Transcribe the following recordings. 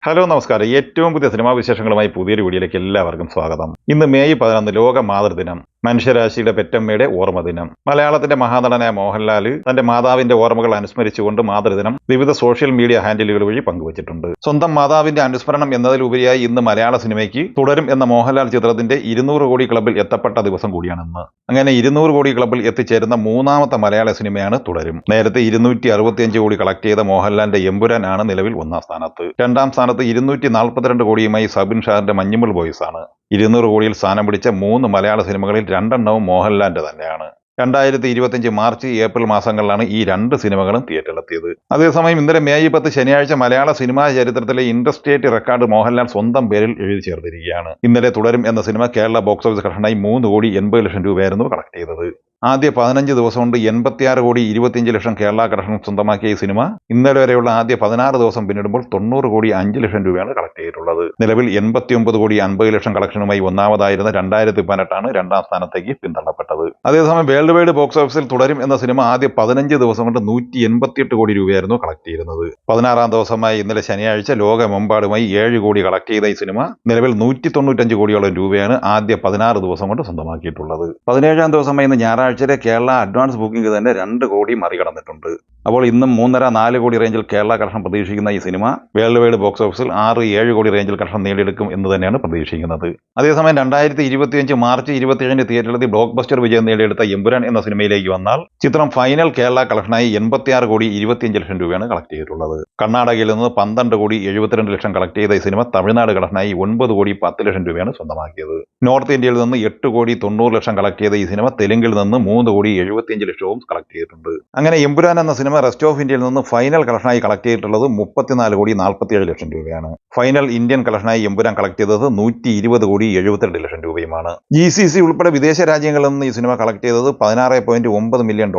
Hello നമസ്കാരം. ഏറ്റവും പുതിയ സിനിമാ വിശേഷങ്ങളുമായി പുതിയൊരു വീഡിയോയിലേക്ക് എല്ലാവർക്കും സ്വാഗതം. ഇന്ന് മെയ് 11 ലോക മാതൃദിനം, മനുഷ്യരാശിയുടെ പെറ്റമ്മയുടെ ഓർമ്മ ദിനം. മലയാളത്തിന്റെ മഹാനടനായ മോഹൻലാൽ തന്റെ മാതാവിന്റെ ഓർമ്മകൾ അനുസ്മരിച്ചുകൊണ്ട് മാതൃദിനം വിവിധ സോഷ്യൽ മീഡിയ ഹാൻഡിലുകൾ വഴി പങ്കുവച്ചിട്ടുണ്ട്. സ്വന്തം മാതാവിന്റെ അനുസ്മരണം എന്നതിലുപരിയായി ഇന്ന് മലയാള സിനിമയ്ക്ക് തുടരും എന്ന മോഹൻലാൽ ചിത്രത്തിന്റെ 200 കോടി ക്ലബിൽ എത്തപ്പെട്ട ദിവസം കൂടിയാണിന്ന്. അങ്ങനെ 200 കോടി ക്ലബിൽ എത്തിച്ചേരുന്ന മൂന്നാമത്തെ മലയാള സിനിമയാണ് തുടരും. നേരത്തെ 265 കോടി കളക്ട് ചെയ്ത മോഹൻലാലിന്റെ എമ്പുരാൻ ആണ് നിലവിൽ ഒന്നാം സ്ഥാനത്ത്. രണ്ടാം സ്ഥാനത്ത് 242 കോടിയുമായി സബിൻ ഷാറിന്റെ മഞ്ഞുമൽ ബോയ്സ് ആണ്. 200 കോടിയിൽ സ്ഥാനം പിടിച്ച 3 മലയാള സിനിമകളിൽ 2 മോഹൻലാലിന്റെ തന്നെയാണ്. 2025 മാർച്ച് ഏപ്രിൽ മാസങ്ങളിലാണ് ഈ 2 സിനിമകളും തിയേറ്ററിലെത്തിയത്. അതേസമയം ഇന്നലെ മെയ് 10 ശനിയാഴ്ച മലയാള സിനിമാ ചരിത്രത്തിലെ ഇൻഡസ്ട്രിയേറ്റ് റെക്കോർഡ് മോഹൻലാൽ സ്വന്തം പേരിൽ എഴുതി ചേർത്തിരിക്കുകയാണ്. ഇന്നലെ തുടരും എന്ന സിനിമ കേരള ബോക്സ് ഓഫീസ് കളക്ഷനായി 3 കോടി 80 ലക്ഷം രൂപയായിരുന്നു കളക്ട് ചെയ്തത്. ആദ്യ 15 ദിവസം കൊണ്ട് 86 കോടി 25 ലക്ഷം കേരള കളക്ഷൻ സ്വന്തമാക്കിയ ഈ സിനിമ ഇന്നലെ വരെയുള്ള ആദ്യ 16 ദിവസം പിന്നിടുമ്പോൾ 90 കോടി 5 ലക്ഷം രൂപയാണ് കളക്ട് ചെയ്തിട്ടുള്ളത്. നിലവിൽ 89 കോടി 50 ലക്ഷം കളക്ഷനുമായി ഒന്നാമതായിരുന്ന 2018 രണ്ടാം സ്ഥാനത്തേക്ക് പിന്തള്ളപ്പെട്ടത്. അതേസമയം വേൾഡ് വൈഡ് ബോക്സ് ഓഫീസിൽ തുടരും എന്ന സിനിമ ആദ്യ 15 ദിവസം കൊണ്ട് 188 കോടി രൂപയായിരുന്നു കളക്ട് ചെയ്യുന്നത്. 16 ദിവസമായി ഇന്നലെ ശനിയാഴ്ച ലോകമെമ്പാടുമായി 7 കോടി കളക്ട് ചെയ്ത ഈ സിനിമ നിലവിൽ 195 കോടിയോളം രൂപയാണ് ആദ്യ 16 ദിവസം കൊണ്ട് സ്വന്തമാക്കിയിട്ടുള്ളത്. 17 ദിവസമായി ഇന്ന് ഞായറാഴ്ച കേരള അഡ്വാൻസ് ബുക്കിംഗ് തന്നെ 2 കോടി മറികടന്നിട്ടുണ്ട്. അപ്പോൾ ഇന്നും 3.5-4 കോടി റേഞ്ചിൽ കേരള കളക്ഷൻ പ്രതീക്ഷിക്കുന്ന ഈ സിനിമ വേൾഡ് വൈഡ് ബോക്സ് ഓഫീസിൽ 6-7 കോടി റേഞ്ചിൽ കളക്ഷൻ നേടിയെടുക്കും എന്ന് തന്നെയാണ് പ്രതീക്ഷിക്കുന്നത്. അതേസമയം 2025 മാർച്ച് 27 തിയേറ്ററിലെത്തി ബ്ലോക്ക് ബസ്റ്റർ വിജയം നേടിയെടുത്ത എമ്പുരാൻ എന്ന സിനിമയിലേക്ക് വന്നാൽ ചിത്രം ഫൈനൽ കേരള കളക്ഷനായി 86 കോടി 25 ലക്ഷം രൂപയാണ് കളക്ട് ചെയ്തിട്ടുള്ളത്. കർണാടകയിൽ നിന്ന് 12 കോടി 72 ലക്ഷം കളക്ട് ചെയ്ത ഈ സിനിമ തമിഴ്നാട് കളക്ഷനായി 9 കോടി 10 ലക്ഷം രൂപയാണ് സ്വന്തമാക്കിയത്. നോർത്ത് ഇന്ത്യയിൽ നിന്ന് 8 കോടി 90 ലക്ഷം കളക്ട് ചെയ്ത ഈ സിനിമ തെലുങ്കിൽ നിന്ന് 3 കോടി 75 ലക്ഷവും കളക്ട് ചെയ്തിട്ടുണ്ട്. അങ്ങനെ എമ്പുരാൻ എന്ന സിനിമ റെസ്റ്റ് ഓഫ് ഇന്ത്യയിൽ നിന്ന് ഫൈനൽ കളക്ഷനായി കളക്ട് ചെയ്തിട്ടുള്ളത് 34 കോടി 47 ലക്ഷം രൂപയാണ്. ഫൈനൽ ഇന്ത്യൻ കളക്ഷനായി എമ്പുരാൻ കളക്ട് ചെയ്തത് 120 കോടി 72 ലക്ഷം രൂപയുമാണ്. GCC ഉൾപ്പെടെ വിദേശ രാജ്യങ്ങളിൽ നിന്ന് ഈ സിനിമ കളക്ട് ചെയ്തത് $16.9 മില്യൺ,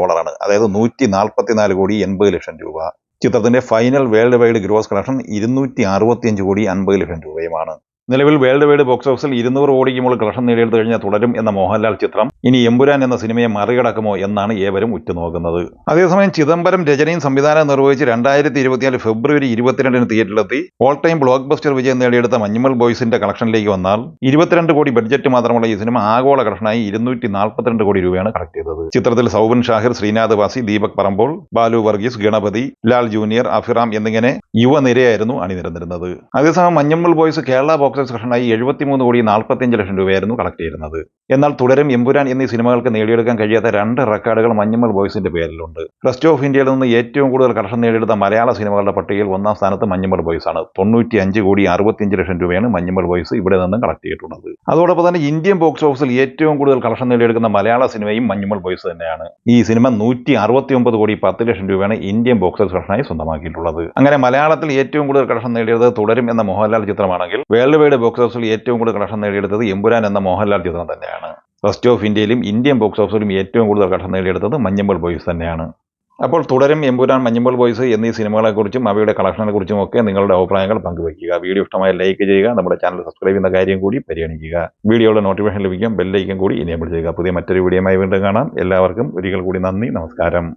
അതായത് 144 കോടി 80 ലക്ഷം രൂപ. ചിത്രത്തിന്റെ final world wide gross collection 265 കോടി 50 ലക്ഷം രൂപയുമാണ്. നിലവിൽ വേൾഡ് വൈഡ് ബോക്സ് ഓഫീസിൽ 200 കോടിക്ക് മുകളിൽ കളക്ഷൻ നേടിയെടുത്തു കഴിഞ്ഞാൽ തുടരും എന്ന മോഹൻലാൽ ചിത്രം ഇനി എമ്പുരാൻ എന്ന സിനിമയെ മറികടക്കുമോ എന്നാണ് ഏവരും ഉറ്റുനോക്കുന്നത്. അതേസമയം ചിദംബരം രചനയും സംവിധാനം നിർവഹിച്ച് 2024 ഫെബ്രുവരി 22 തിയേറ്ററിലെത്തി ഓൾ ടൈം ബ്ലോക്ക് ബസ്റ്റർ വിജയം നേടിയെടുത്ത മഞ്ഞുമൽ ബോയ്സിന്റെ കളക്ഷനിലേക്ക് വന്നാൽ 22 കോടി ബഡ്ജറ്റ് മാത്രമുള്ള ഈ സിനിമ ആഗോള കളക്ഷനായി 242 കോടി രൂപയാണ് കളക്ട് ചെയ്തത്. ചിത്രത്തിൽ സൗബിൻ ഷാഹിർ, ശ്രീനാഥ് വാസി, ദീപക് പറമ്പോൾ, ബാലു വർഗീസ്, ഗണപതി, ലാൽ ജൂനിയർ, അഫിറാം എന്നിങ്ങനെ യുവനിരയായിരുന്നു അണിനിരന്നിരുന്നത്. അതേസമയം Manjummel boys Kerala box office കളക്ഷനായി 73 കോടി 45 ലക്ഷം രൂപയായിരുന്നു കളക്ട് ചെയ്യുന്നത്. എന്നാൽ തുടരും, എമ്പുരാൻ എന്നീ സിനിമകൾക്ക് നേടിയെടുക്കാൻ കഴിയാത്ത 2 റെക്കോർഡുകൾ മഞ്ഞുമൽ ബോയ്സിന്റെ പേരിലുണ്ട്. റെസ്റ്റ് ഓഫ് ഇന്ത്യയിൽ നിന്ന് ഏറ്റവും കൂടുതൽ കളക്ഷൻ നേടിയെടുത്ത മലയാള സിനിമകളുടെ പട്ടികയിൽ ഒന്നാം സ്ഥാനത്ത് മഞ്ഞുമൽ ബോയ്സ് ആണ്. 95 കോടി 65 ലക്ഷം രൂപയാണ് മഞ്ഞുമൽ ബോയ്സ് ഇവിടെ നിന്നും കളക്ട് ചെയ്തിട്ടുള്ളത്. അതോടൊപ്പം തന്നെ ഇന്ത്യൻ ബോക്സ് ഓഫീസിൽ ഏറ്റവും കൂടുതൽ കളക്ഷൻ നേടിയെടുക്കുന്ന മലയാള സിനിമയും മഞ്ഞുമൽ ബോയ്സ് തന്നെയാണ്. ഈ സിനിമ 169 കോടി 10 ലക്ഷം രൂപയാണ് ഇന്ത്യൻ ബോക്സ് ഓഫീസ് കളക്ഷനായി സ്വന്തമാക്കിയിട്ടുള്ളത്. അങ്ങനെ മലയാളത്തിൽ ഏറ്റവും കൂടുതൽ കളക്ഷൻ നേടിയെടുത്തത് തുടരും എന്ന മോഹൻലാൽ ചിത്രമാണെങ്കിൽ വേൾഡ് വൈഡ് ബോക്സ് ഓഫീസിൽ ഏറ്റവും കൂടുതൽ കളക്ഷൻ നേടിയെടുത്തത് എമ്പുരാൻ എന്ന മോഹൻലാൽ ചിത്രം തന്നെയാണ്. റെസ്റ്റ് ഓഫ് ഇന്ത്യയിലും ഇന്ത്യൻ ബോക്സ് ഓഫീസിലും ഏറ്റവും കൂടുതൽ കളക്ഷൻ നേടിയെടുത്തത് മഞ്ഞുമൽ ബോയ്സ് തന്നെയാണ്. അപ്പോൾ തുടരും, എമ്പുരാൻ, മഞ്ഞുമൽ ബോയ്സ് എന്നീ സിനിമകളെക്കുറിച്ചും അവയുടെ കളക്ഷനെ കുറിച്ചും ഒക്കെ നിങ്ങളുടെ അഭിപ്രായങ്ങൾ പങ്കുവയ്ക്കുക. വീഡിയോ ഇഷ്ടമായ ലൈക്ക് ചെയ്യുക. നമ്മുടെ ചാനൽ സബ്സ്ക്രൈബ് ചെയ്യുന്ന കാര്യം കൂടി പരിഗണിക്കുക. വീഡിയോയുടെ നോട്ടിഫിക്കേഷൻ ലഭിക്കാൻ ബെല്ലൈക്കൻ കൂടി എനേബിൾ ചെയ്യുക. പുതിയ മറ്റൊരു വീഡിയോയുമായി വീണ്ടും കാണാം. എല്ലാവർക്കും ഒരിക്കൽ കൂടി നന്ദി, നമസ്കാരം.